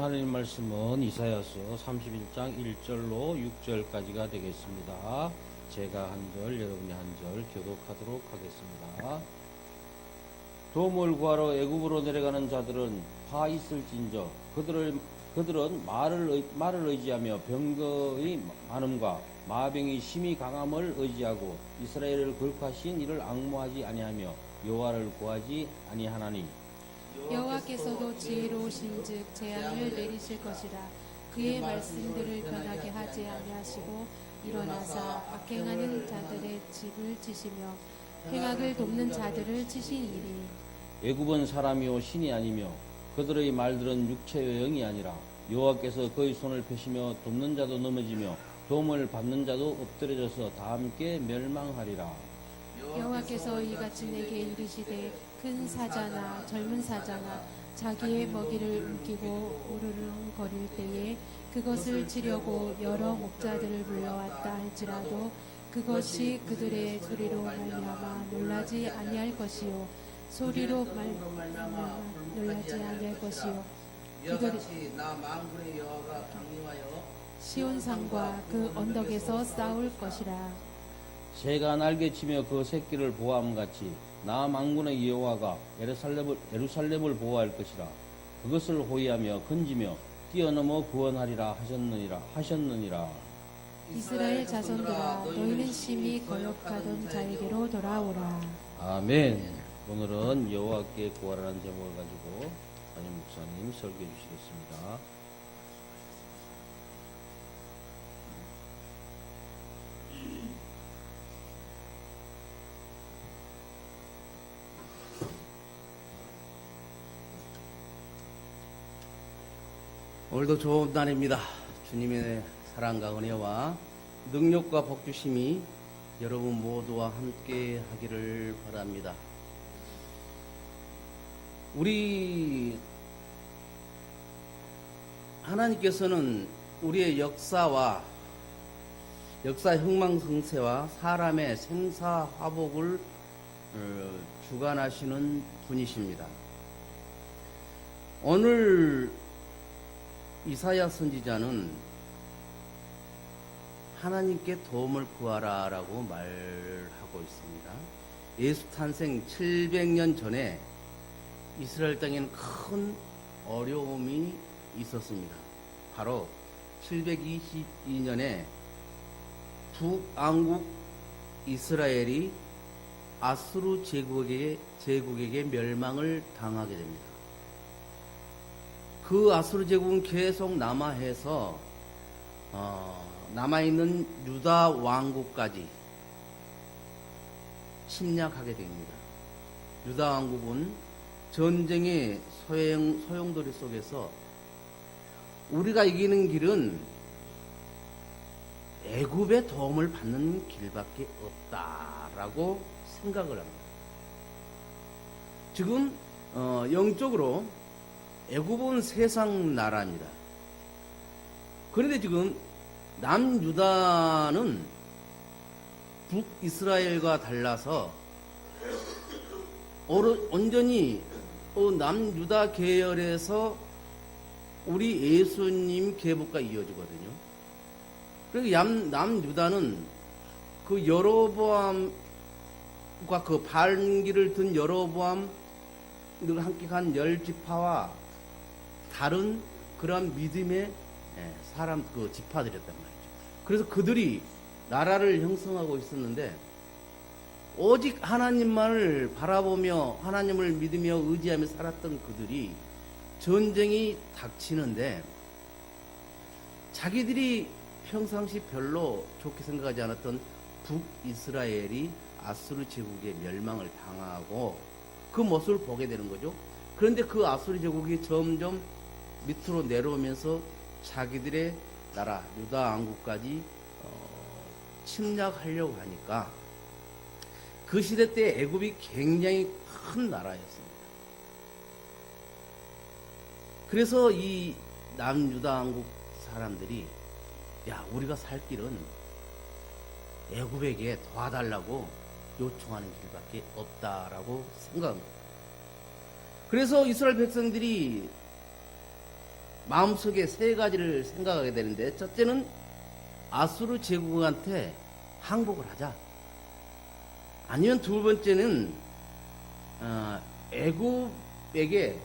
하나님 말씀은 이사야서 31장 1절로 6절까지가 되겠습니다. 제가 한 절, 여러분이 한 절 교독하도록 하겠습니다. 도움을 구하러 애굽으로 내려가는 자들은 화 있을진저 그들은 말을 의지하며 병거의 많음과 마병이 심히 강함을 의지하고 이스라엘을 거룩하신 이를 앙모하지 아니하며 여호와를 구하지 아니하나니 여호와께서도 지혜로우신즉 재앙을 내리실 것이라. 그의 말씀들을 변하게 하지 아니하시고 일어나사 악행하는 자들의 집을 치시며 행악을 돕는 자들을 치시니리. 애굽은 사람이요 신이 아니며 그들의 말들은 육체요 영이 아니라 여호와께서 그의 손을 펴시며 돕는 자도 넘어지며 도움을 받는 자도 엎드려져서 다 함께 멸망하리라. 여호와께서 이같이 내게 이르시되 큰 사자나 젊은 사자가 자기의 먹이를 움키고 우르릉거릴 때에 그것을 치려고 여러 목자들을 불러왔다 할지라도 그것이 그들의 소리로 말미암아 놀라지 아니할 것이요 소리로 말미암아 놀라지 아니할 것이요 이같이 나 만군의 여호와가 강림하여 시온산과 그 언덕에서 싸울 것이라. 새가 날개치며 그 새끼를 보호함같이 나 만군의 여호와가 예루살렘을 보호할 것이라. 그것을 호위하며 건지며 뛰어넘어 구원하리라 하셨느니라. 이스라엘 자손들아 너희는 심히 거역하던 자에게로 돌아오라. 아멘. 오늘은 여호와께 구하라는 제목을 가지고 담임 목사님 설교해 주시겠습니다. 오늘도 좋은 날입니다. 주님의 사랑과 은혜와 능력과 복주심이 여러분 모두와 함께 하기를 바랍니다. 우리 하나님께서는 우리의 역사 흥망성쇠와 사람의 생사화복을 주관하시는 분이십니다. 오늘 이사야 선지자는 하나님께 도움을 구하라 라고 말하고 있습니다. 예수 탄생 700년 전에 이스라엘 땅에는 큰 어려움이 있었습니다. 바로 722년에 북왕국 이스라엘이 아수르 제국에게 멸망을 당하게 됩니다. 그 아수르 제국은 계속 남하해서 남아있는 유다 왕국까지 침략하게 됩니다. 유다 왕국은 전쟁의 소용돌이 속에서 우리가 이기는 길은 애굽의 도움을 받는 길밖에 없다라고 생각을 합니다. 지금 영적으로 애굽은 세상 나라입니다. 그런데 지금 남유다는 북이스라엘과 달라서 온전히 남유다 계열에서 우리 예수님 계보가 이어지거든요. 그리고 남유다는 그 여로보암과 그 반기를 든 여로보암 늘 함께 간 10지파와 다른 그러한 믿음의 사람 그 지파들이었단 말이죠. 그래서 그들이 나라를 형성하고 있었는데 오직 하나님만을 바라보며 하나님을 믿으며 의지하며 살았던 그들이 전쟁이 닥치는데 자기들이 평상시 별로 좋게 생각하지 않았던 북이스라엘이 아수르 제국의 멸망을 당하고 그 모습을 보게 되는 거죠. 그런데 그 아수르 제국이 점점 밑으로 내려오면서 자기들의 나라 유다 왕국까지 침략하려고 하니까 그 시대 때 애굽이 굉장히 큰 나라였습니다. 그래서 이 남유다 왕국 사람들이 야, 우리가 살 길은 애굽에게 도와달라고 요청하는 길밖에 없다라고 생각합니다. 그래서 이스라엘 백성들이 마음속에 세 가지를 생각하게 되는데, 첫째는 아수르 제국한테 항복을 하자. 아니면 두 번째는 애굽에게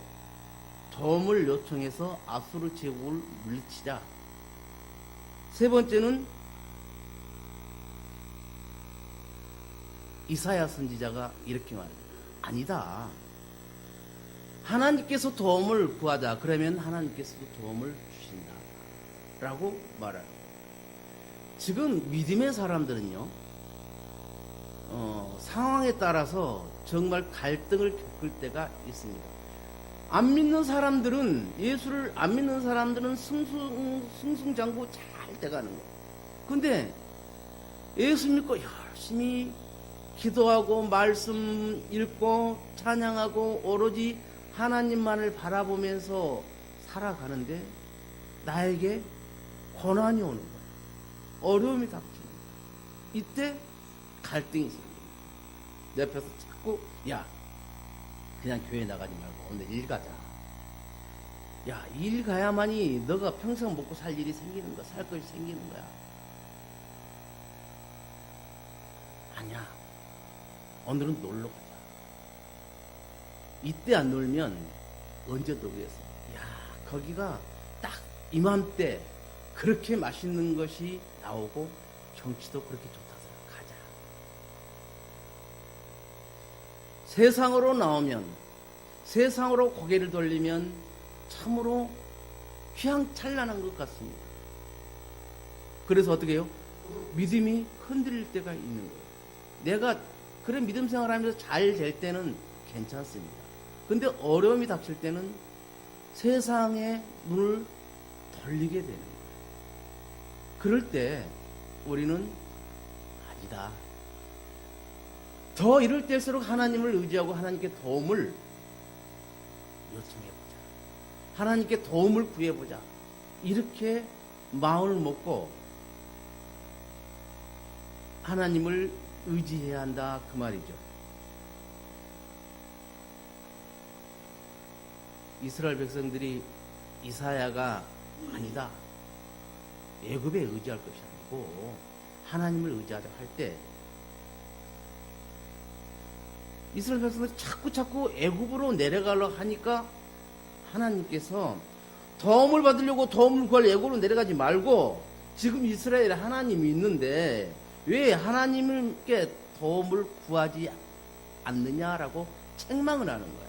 도움을 요청해서 아수르 제국을 물리치자. 세 번째는 이사야 선지자가 이렇게 말해요. 아니다. 하나님께서 도움을 구하자. 그러면 하나님께서도 도움을 주신다. 라고 말해요. 지금 믿음의 사람들은요, 상황에 따라서 정말 갈등을 겪을 때가 있습니다. 안 믿는 사람들은, 예수를 안 믿는 사람들은 승승장구 잘 돼가는 거예요. 근데 예수 믿고 열심히 기도하고 말씀 읽고 찬양하고 오로지 하나님만을 바라보면서 살아가는데 나에게 고난이 오는 거예요. 어려움이 닥치는 거예요. 이때 갈등이 생깁니다. 내 옆에서 자꾸 야 그냥 교회 나가지 말고 오늘 일 가자. 야, 일 가야만이 너가 평생 먹고 살 일이 생기는 거야. 살 것이 생기는 거야. 아니야. 오늘은 놀러 가자. 이때 안 놀면 언제 놀겠어? 야, 거기가 딱 이맘때 그렇게 맛있는 것이 나오고 경치도 그렇게 좋다서 가자. 세상으로 나오면, 세상으로 고개를 돌리면 참으로 휘황찬란한 것 같습니다. 그래서 어떻게 해요? 믿음이 흔들릴 때가 있는 거예요. 내가 그래 믿음 생활하면서 잘 될 때는 괜찮습니다. 근데 어려움이 닥칠 때는 세상에 눈을 돌리게 되는 거예요. 그럴 때 우리는 아니다. 더 이럴 때일수록 하나님을 의지하고 하나님께 도움을 요청해보자. 하나님께 도움을 구해보자. 이렇게 마음을 먹고 하나님을 의지해야 한다. 그 말이죠. 이스라엘 백성들이 이사야가 아니다. 애굽에 의지할 것이 아니고 하나님을 의지하자 할 때 이스라엘 백성들이 자꾸 애굽으로 내려가려고 하니까 하나님께서 도움을 받으려고 도움을 구할 애굽으로 내려가지 말고 지금 이스라엘에 하나님이 있는데 왜 하나님께 도움을 구하지 않느냐라고 책망을 하는 거예요.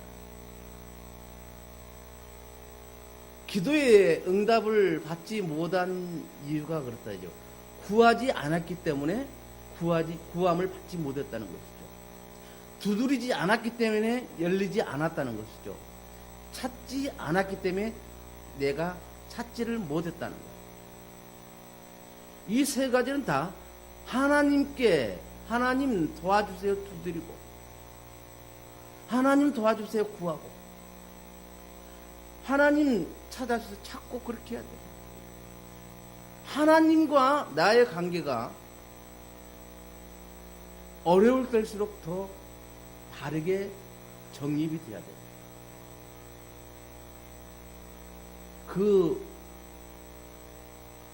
기도의 응답을 받지 못한 이유가 그렇다죠. 구하지 않았기 때문에 구함을 받지 못했다는 것이죠. 두드리지 않았기 때문에 열리지 않았다는 것이죠. 찾지 않았기 때문에 내가 찾지를 못했다는 거예요. 이 세 가지는 다 하나님께 하나님 도와주세요 두드리고 하나님 도와주세요 구하고 하나님 찾아주세요 찾고 그렇게 해야 돼요. 하나님과 나의 관계가 어려울 때일수록 더 바르게 정립이 돼야 돼요. 그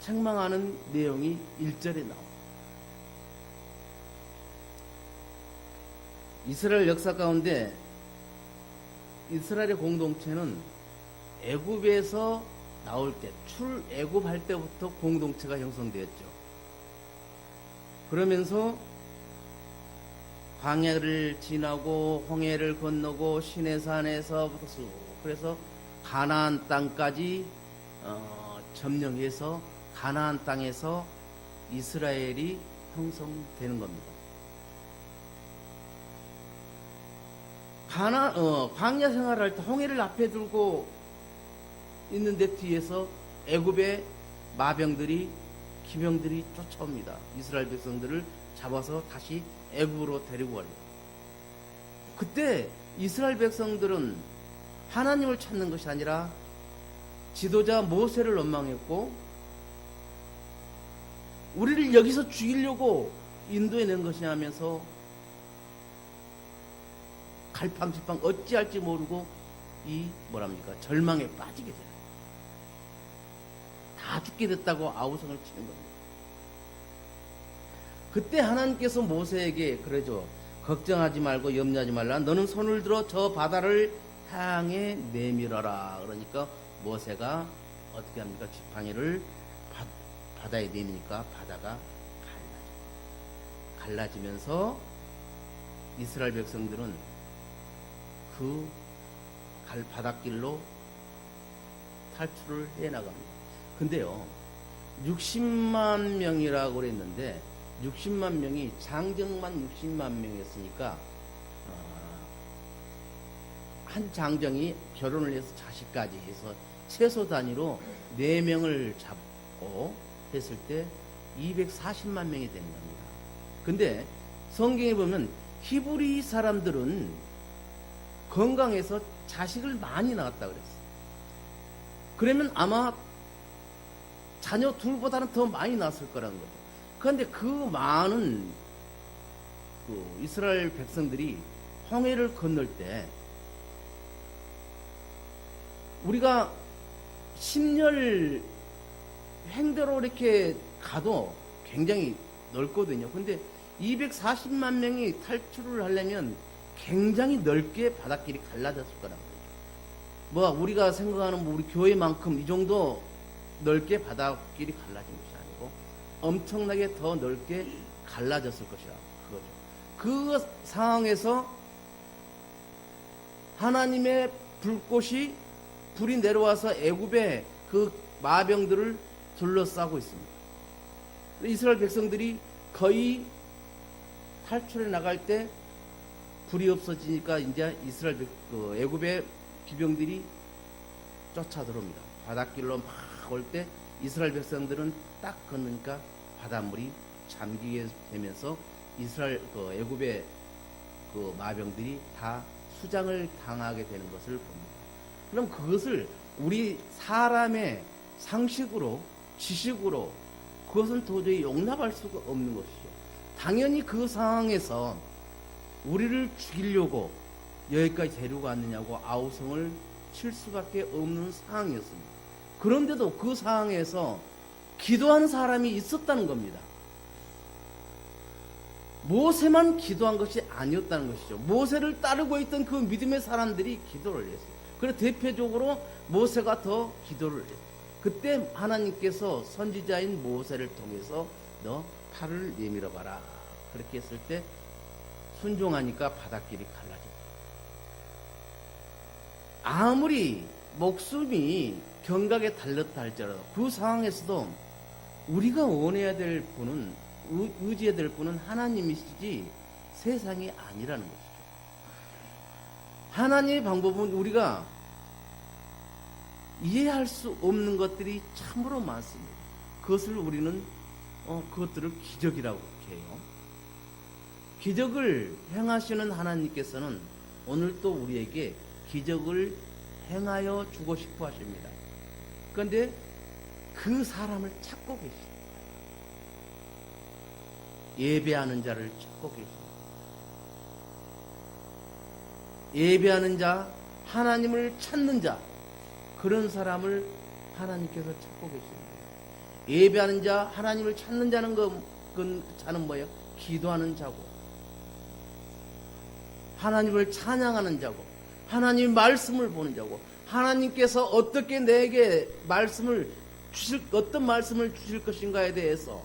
책망하는 내용이 1절에 나옵니다. 이스라엘 역사 가운데 이스라엘의 공동체는 애굽에서 나올 때 출애굽할 때부터 공동체가 형성되었죠. 그러면서 광야를 지나고 홍해를 건너고 시내산에서부터 쭉 그래서 가나안 땅까지 점령해서 가나안 땅에서 이스라엘이 형성되는 겁니다. 광야 생활할 때 홍해를 앞에 두고 있는데 뒤에서 애굽의 마병들이 기병들이 쫓아옵니다. 이스라엘 백성들을 잡아서 다시 애굽으로 데리고 가려고. 그때 이스라엘 백성들은 하나님을 찾는 것이 아니라 지도자 모세를 원망했고 우리를 여기서 죽이려고 인도해낸 것이냐 하면서 갈팡질팡 어찌할지 모르고 절망에 빠지게 돼요. 다 죽게 됐다고 아우성을 치는 겁니다. 그때 하나님께서 모세에게 그러죠. 걱정하지 말고 염려하지 말라. 너는 손을 들어 저 바다를 향해 내밀어라. 그러니까 모세가 어떻게 합니까? 지팡이를 바다에 내미니까 바다가 갈라지면서 이스라엘 백성들은 그 바닷길로 탈출을 해나갑니다. 근데요, 60만 명이라고 그랬는데 60만 명이 장정만 60만 명이었으니까 한 장정이 결혼을 해서 자식까지 해서 최소 단위로 4명을 잡고 했을 때 240만 명이 되는 겁니다. 근데 성경에 보면 히브리 사람들은 건강해서 자식을 많이 낳았다 그랬어요. 그러면 아마 자녀 둘보다는 더 많이 낳았을 거라는 거죠. 그런데 그 많은 이스라엘 백성들이 홍해를 건널 때 우리가 10열 횡대로 이렇게 가도 굉장히 넓거든요. 근데 240만 명이 탈출을 하려면 굉장히 넓게 바닷길이 갈라졌을 거라는 거죠. 뭐 우리가 생각하는 우리 교회만큼 이 정도 넓게 바닷길이 갈라진 것이 아니고 엄청나게 더 넓게 갈라졌을 것이라 그거죠. 그 상황에서 하나님의 불이 내려와서 애굽의 그 마병들을 둘러싸고 있습니다. 이스라엘 백성들이 거의 탈출해 나갈 때 불이 없어지니까 이제 애굽의 기병들이 쫓아 들어옵니다. 바닷길로 막 올 때 이스라엘 백성들은 딱 건너니까 바닷물이 잠기게 되면서 애굽의 그 마병들이 다 수장을 당하게 되는 것을 봅니다. 그럼 그것을 우리 사람의 상식으로, 지식으로 그것은 도저히 용납할 수가 없는 것이죠. 당연히 그 상황에서 우리를 죽이려고 여기까지 데리고 왔느냐고 아우성을 칠 수밖에 없는 상황이었습니다. 그런데도 그 상황에서 기도하는 사람이 있었다는 겁니다. 모세만 기도한 것이 아니었다는 것이죠. 모세를 따르고 있던 그 믿음의 사람들이 기도를 했어요. 그래서 대표적으로 모세가 더 기도를 했어요. 그때 하나님께서 선지자인 모세를 통해서 너 팔을 내밀어 봐라. 그렇게 했을 때 순종하니까 바닷길이 갈라졌다. 아무리 목숨이 경각에 달렸다 할지라도 그 상황에서도 우리가 원해야 될 분은 의지해야 될 분은 하나님이시지 세상이 아니라는 것이죠. 하나님의 방법은 우리가 이해할 수 없는 것들이 참으로 많습니다. 그것을 우리는 그것들을 기적이라고 해요. 기적을 행하시는 하나님께서는 오늘 또 우리에게 기적을 행하여 주고 싶어 하십니다. 그런데 그 사람을 찾고 계십니다. 예배하는 자를 찾고 계십니다. 예배하는 자, 하나님을 찾는 자, 그런 사람을 하나님께서 찾고 계십니다. 예배하는 자, 하나님을 찾는 자는 그 자는 뭐예요? 기도하는 자고, 하나님을 찬양하는 자고, 하나님의 말씀을 보는 자고, 하나님께서 어떻게 내게 어떤 말씀을 주실 것인가에 대해서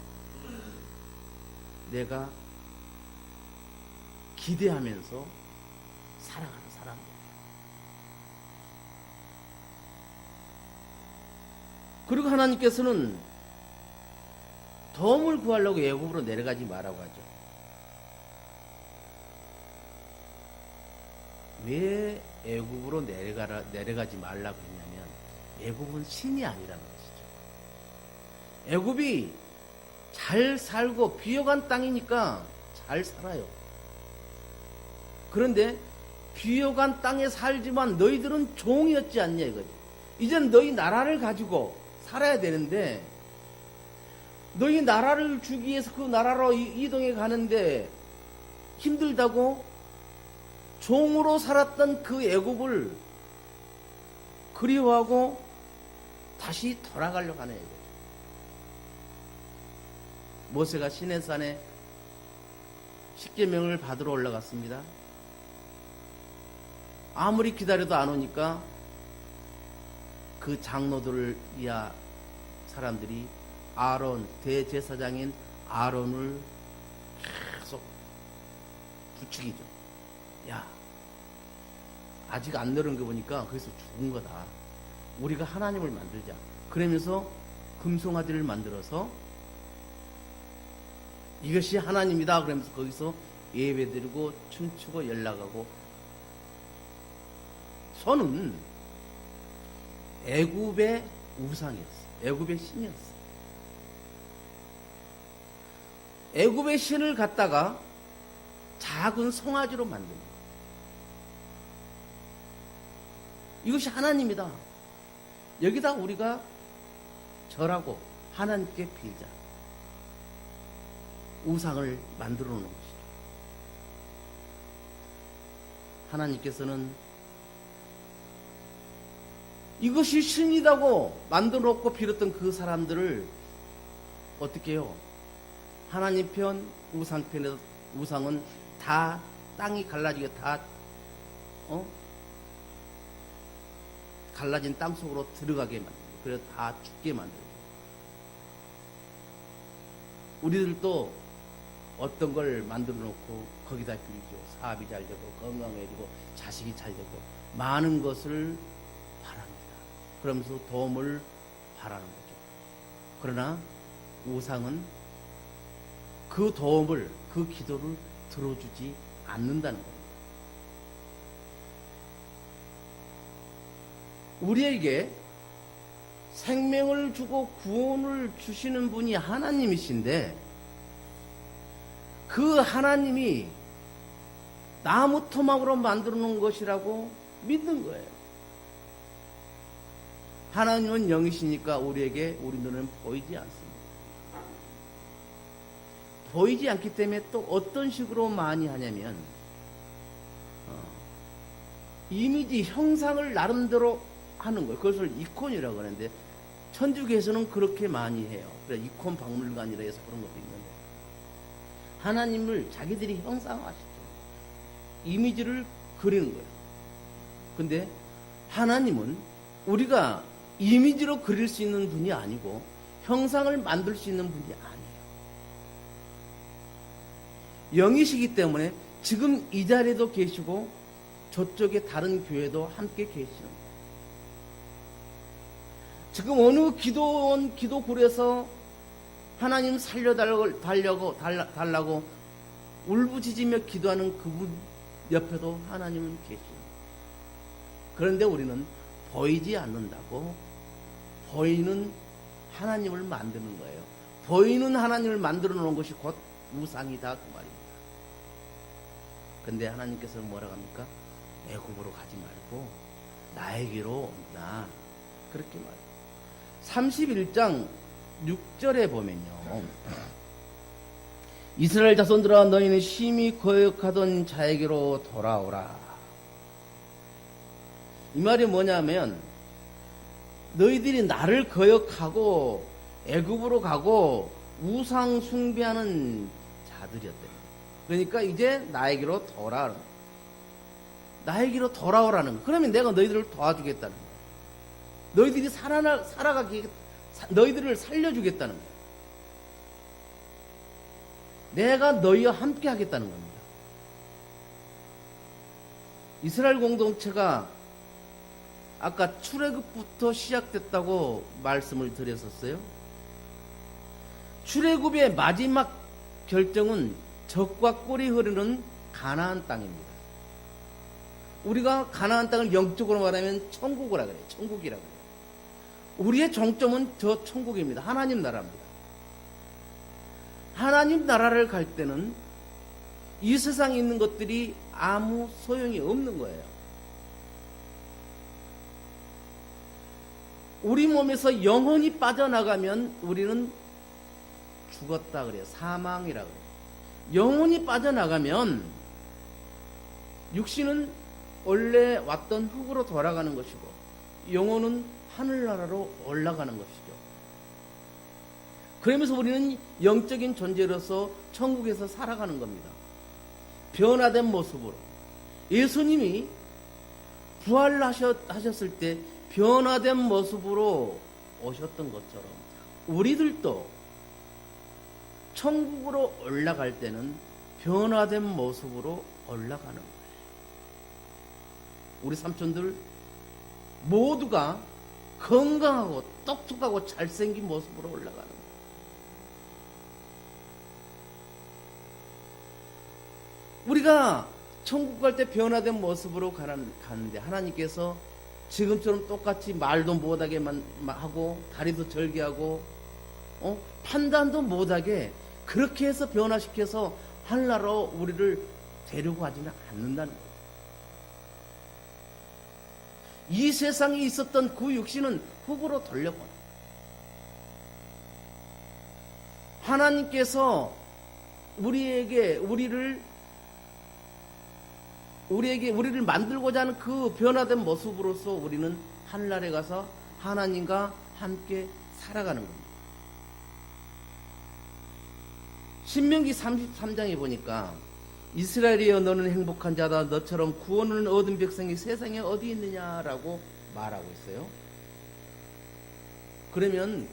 내가 기대하면서 살아가는 사람. 그리고 하나님께서는 도움을 구하려고 애굽으로 내려가지 말라고 하죠. 왜 애굽으로 내려가지 말라고 했냐면 애굽은 신이 아니라는 것이죠. 애굽이 잘 살고 비옥한 땅이니까 잘 살아요. 그런데 비옥한 땅에 살지만 너희들은 종이었지 않냐 이거지. 이젠 너희 나라를 가지고 살아야 되는데 너희 나라를 주기 위해서 그 나라로 이동해 가는데 힘들다고 종으로 살았던 그 애굽을 그리워하고 다시 돌아가려고 하네. 모세가 시내산에 십계명을 받으러 올라갔습니다. 아무리 기다려도 안 오니까 그 장로들 이하 사람들이 아론, 대제사장인 아론을 계속 부추기죠. 야, 아직 안 내려온 거 보니까 거기서 죽은 거다. 우리가 하나님을 만들자. 그러면서 금송아지를 만들어서 이것이 하나님이다. 그러면서 거기서 예배드리고 춤추고 연락하고, 손은 애굽의 우상이었어. 애굽의 신이었어. 애굽의 신을 갖다가 작은 송아지로 만든 거예요. 이것이 하나님이다. 여기다 우리가 절하고 하나님께 빌자. 우상을 만들어 놓은 것이죠. 하나님께서는 이것이 신이라고 만들어 놓고 빌었던 그 사람들을 어떻게 해요? 하나님 편, 우상 편에서 우상은 다 땅이 갈라지게 다 갈라진 땅 속으로 들어가게 만들고, 그래서 다 죽게 만들고. 우리들도 어떤 걸 만들어 놓고 거기다 빌죠. 사업이 잘 되고 건강해지고 자식이 잘 되고 많은 것을 바랍니다. 그러면서 도움을 바라는 거죠. 그러나 우상은 그 도움을, 그 기도를 들어주지 않는다는 겁니다. 우리에게 생명을 주고 구원을 주시는 분이 하나님이신데, 그 하나님이 나무 토막으로 만들어 놓은 것이라고 믿는 거예요. 하나님은 영이시니까 우리에게 우리 눈은 보이지 않습니다. 보이지 않기 때문에 또 어떤 식으로 많이 하냐면 이미지 형상을 나름대로 하는 거예요. 그것을 이콘이라고 하는데 천주교에서는 그렇게 많이 해요. 그래 이콘 박물관이라 해서 그런 것도 있는데, 하나님을 자기들이 형상화시켜요. 이미지를 그리는 거예요. 근데 하나님은 우리가 이미지로 그릴 수 있는 분이 아니고 형상을 만들 수 있는 분이 아니에요. 영이시기 때문에 지금 이 자리에도 계시고 저쪽에 다른 교회도 함께 계시는 거예요. 지금 어느 기도원 기도굴에서 하나님 살려달라고 울부짖으며 기도하는 그분 옆에도 하나님은 계시는 거예요. 그런데 우리는 보이지 않는다고 보이는 하나님을 만드는 거예요. 보이는 하나님을 만들어 놓은 것이 곧 우상이다, 그 말입니다. 근데 하나님께서는 뭐라고 합니까? 애굽으로 가지 말고 나에게로 온다, 그렇게 말해요. 31장 6절에 보면요, 이스라엘 자손들아 너희는 심히 거역하던 자에게로 돌아오라. 이 말이 뭐냐면 너희들이 나를 거역하고 애굽으로 가고 우상 숭배하는 자들이었대. 그러니까 이제 나에게로 돌아오라. 나에게로 돌아오라는 거. 그러면 내가 너희들을 도와주겠다는 거야. 너희들이 살아가기, 너희들을 살려주겠다는 거야. 내가 너희와 함께 하겠다는 겁니다. 이스라엘 공동체가 아까 출애굽부터 시작됐다고 말씀을 드렸었어요. 출애굽의 마지막 결정은 젖과 꿀이 흐르는 가나안 땅입니다. 우리가 가나안 땅을 영적으로 말하면 천국이라 그래요. 천국이라 그래요. 우리의 정점은 저 천국입니다. 하나님 나라입니다. 하나님 나라를 갈 때는 이 세상에 있는 것들이 아무 소용이 없는 거예요. 우리 몸에서 영혼이 빠져나가면 우리는 죽었다 그래요. 사망이라 그래요. 영혼이 빠져나가면 육신은 원래 왔던 흙으로 돌아가는 것이고 영혼은 하늘나라로 올라가는 것이죠. 그러면서 우리는 영적인 존재로서 천국에서 살아가는 겁니다. 변화된 모습으로. 예수님이 부활하셨을 때 변화된 모습으로 오셨던 것처럼 우리들도 천국으로 올라갈 때는 변화된 모습으로 올라가는 거예요. 우리 삼촌들 모두가 건강하고 똑똑하고 잘생긴 모습으로 올라가는 거예요. 우리가 천국 갈 때 변화된 모습으로 가는데 하나님께서 지금처럼 똑같이 말도 못하게만 하고 다리도 절개하고 판단도 못하게 그렇게 해서 변화시켜서 하늘나라로 우리를 데리고 가지는 않는다는 거예요. 이 세상에 있었던 그 육신은 흙으로 돌려보내. 하나님께서 우리를 만들고자 하는 그 변화된 모습으로서 우리는 하늘나라에 가서 하나님과 함께 살아가는 겁니다. 신명기 33장에 보니까 이스라엘이여 너는 행복한 자다. 너처럼 구원을 얻은 백성이 세상에 어디 있느냐라고 말하고 있어요. 그러면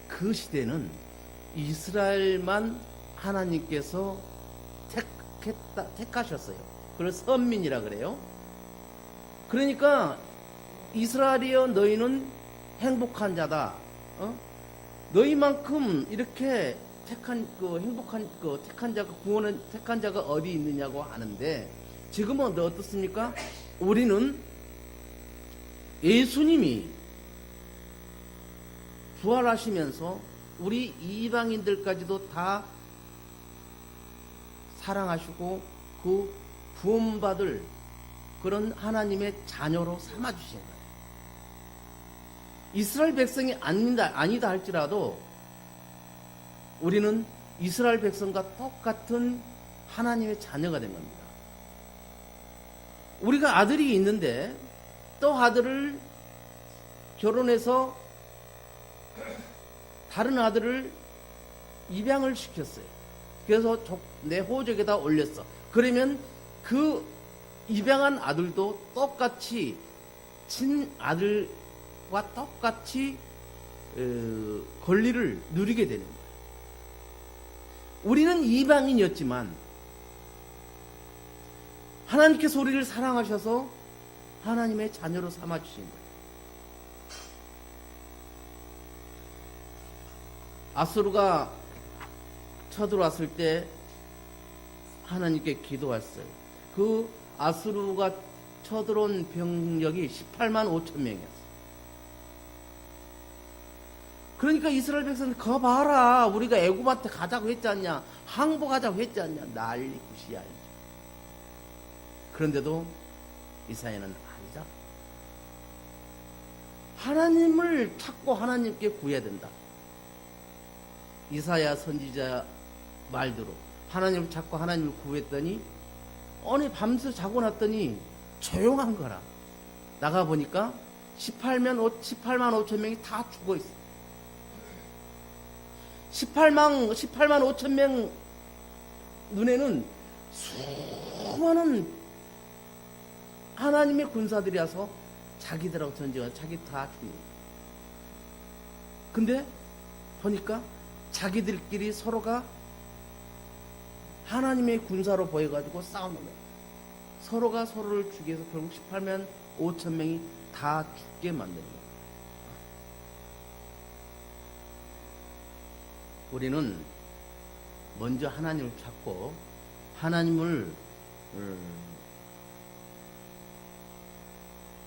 그 시대는 이스라엘만 하나님께서 택하셨어요. 그걸 선민이라 그래요. 그러니까 이스라엘이여 너희는 행복한 자다. 너희만큼 이렇게 택한 자가 구원은 택한 자가 어디 있느냐고 하는데 지금은 어떻습니까? 우리는 예수님이 부활하시면서 우리 이방인들까지도 다 사랑하시고 그 구원받을 그런 하나님의 자녀로 삼아주신 거예요. 이스라엘 백성이 아니다 할지라도 우리는 이스라엘 백성과 똑같은 하나님의 자녀가 된 겁니다. 우리가 아들이 있는데 또 아들을 결혼해서 다른 아들을 입양을 시켰어요. 그래서 내 호적에다 올렸어. 그러면 그 입양한 아들도 똑같이 친아들과 똑같이 권리를 누리게 되는 거예요. 우리는 이방인이었지만 하나님께서 우리를 사랑하셔서 하나님의 자녀로 삼아주신 거예요. 아수르가 쳐들어왔을 때 하나님께 기도했어요. 그 아수르가 쳐들어온 병력이 18만 5천 명이었어요. 그러니까 이스라엘 백성들 거 봐라, 우리가 애굽한테 가자고 했지 않냐, 항복하자고 했지 않냐, 난리 굿이야. 그런데도 이사야는 아니다. 하나님을 찾고 하나님께 구해야 된다. 이사야 선지자 말대로 하나님을 찾고 하나님을 구했더니 어느 밤새 자고 났더니 조용한 거라. 나가보니까 18만 5천 명이 다 죽어 있어. 18만 5천 명 눈에는 수많은 하나님의 군사들이 와서 자기들하고 전쟁하고 자기 다 죽는. 근데 보니까 자기들끼리 서로가 하나님의 군사로 보여가지고 싸우는 거예요. 서로가 서로를 죽여서 결국 18만 5천 명이 다 죽게 만드는 거예요. 우리는 먼저 하나님을 찾고 하나님을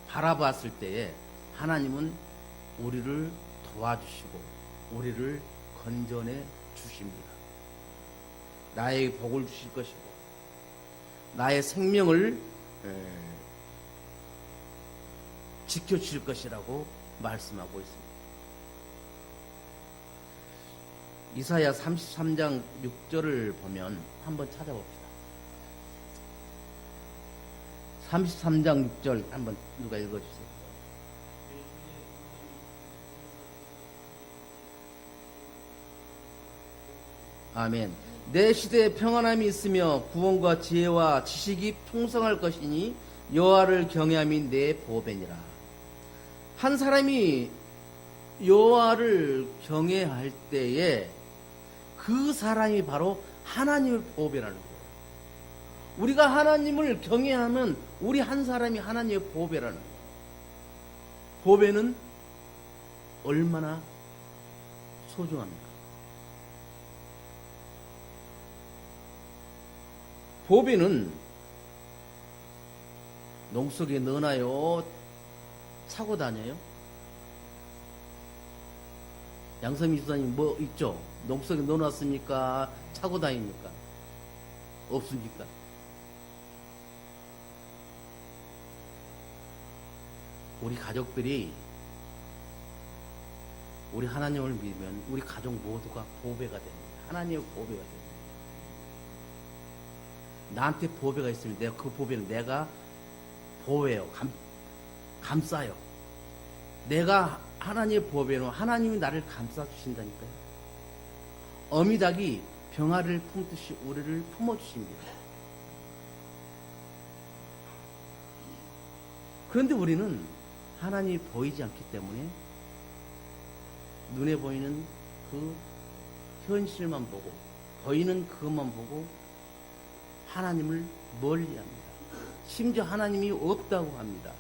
바라봤을 때에 하나님은 우리를 도와주시고 우리를 건져내 주십니다. 나의 복을 주실 것이고 나의 생명을 지켜주실 것이라고 말씀하고 있습니다. 이사야 33장 6절을 보면 한번 찾아봅시다. 33장 6절 한번 누가 읽어주세요. 아멘. 내 시대에 평안함이 있으며 구원과 지혜와 지식이 풍성할 것이니 여호와를 경외함이 내 보배니라. 한 사람이 여호와를 경외할 때에 그 사람이 바로 하나님의 보배라는 거예요. 우리가 하나님을 경외하면 우리 한 사람이 하나님의 보배라는 거예요. 보배는 얼마나 소중합니까? 보배는 농 속에 넣어놔요? 차고 다녀요? 양섬이 주사님 뭐 있죠? 농 속에 넣어놨습니까? 차고 다닙니까? 없습니까? 우리 가족들이 우리 하나님을 믿으면 우리 가족 모두가 보배가 됩니다. 하나님의 보배가 됩니다. 나한테 보배가 있으면 내가 그 보배는 내가 보호해요. 감싸요. 내가 하나님의 보배는 하나님이 나를 감싸 주신다니까요. 어미닭이 병아를 품듯이 우리를 품어주십니다. 그런데 우리는 하나님이 보이지 않기 때문에 눈에 보이는 그 현실만 보고 보이는 그것만 보고 하나님을 멀리합니다. 심지어 하나님이 없다고 합니다.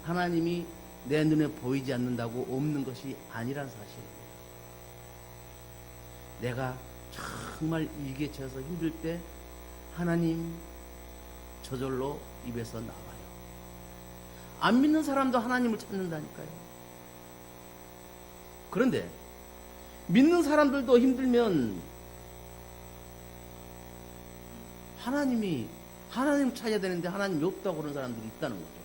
하나님이 내 눈에 보이지 않는다고 없는 것이 아니란 사실입니다. 내가 정말 일기에 처해서 힘들 때 하나님 저절로 입에서 나와요. 안 믿는 사람도 하나님을 찾는다니까요. 그런데 믿는 사람들도 힘들면 하나님을 찾아야 되는데 하나님이 없다고 그러는 사람들이 있다는 거죠.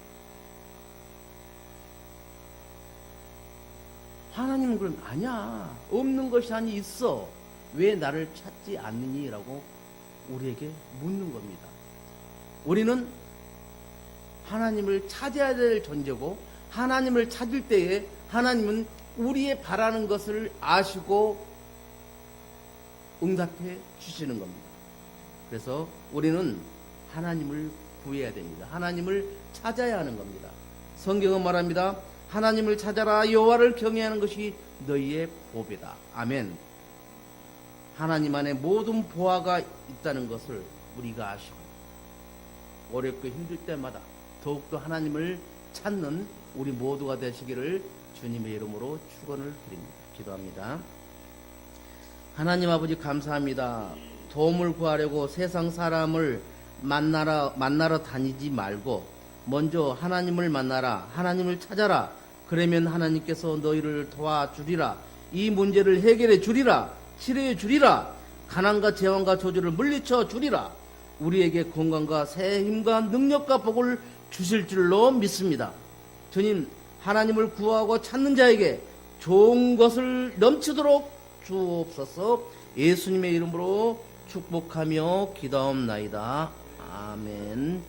하나님은 그럼 아니야. 없는 것이 아니 있어. 왜 나를 찾지 않느니? 라고 우리에게 묻는 겁니다. 우리는 하나님을 찾아야 될 존재고 하나님을 찾을 때에 하나님은 우리의 바라는 것을 아시고 응답해 주시는 겁니다. 그래서 우리는 하나님을 구해야 됩니다. 하나님을 찾아야 하는 겁니다. 성경은 말합니다. 하나님을 찾아라. 여호와를 경외하는 것이 너희의 보배다. 아멘. 하나님 안에 모든 보화가 있다는 것을 우리가 아시고 어렵고 힘들 때마다 더욱더 하나님을 찾는 우리 모두가 되시기를 주님의 이름으로 축원을 드립니다. 기도합니다. 하나님 아버지 감사합니다. 도움을 구하려고 세상 사람을 만나러 다니지 말고 먼저 하나님을 만나라. 하나님을 찾아라. 그러면 하나님께서 너희를 도와주리라. 이 문제를 해결해 주리라. 치료해 주리라. 가난과 재앙과 저주를 물리쳐 주리라. 우리에게 건강과 새 힘과 능력과 복을 주실 줄로 믿습니다. 주님, 하나님을 구하고 찾는 자에게 좋은 것을 넘치도록 주옵소서. 예수님의 이름으로 축복하며 기도하옵나이다. 아멘.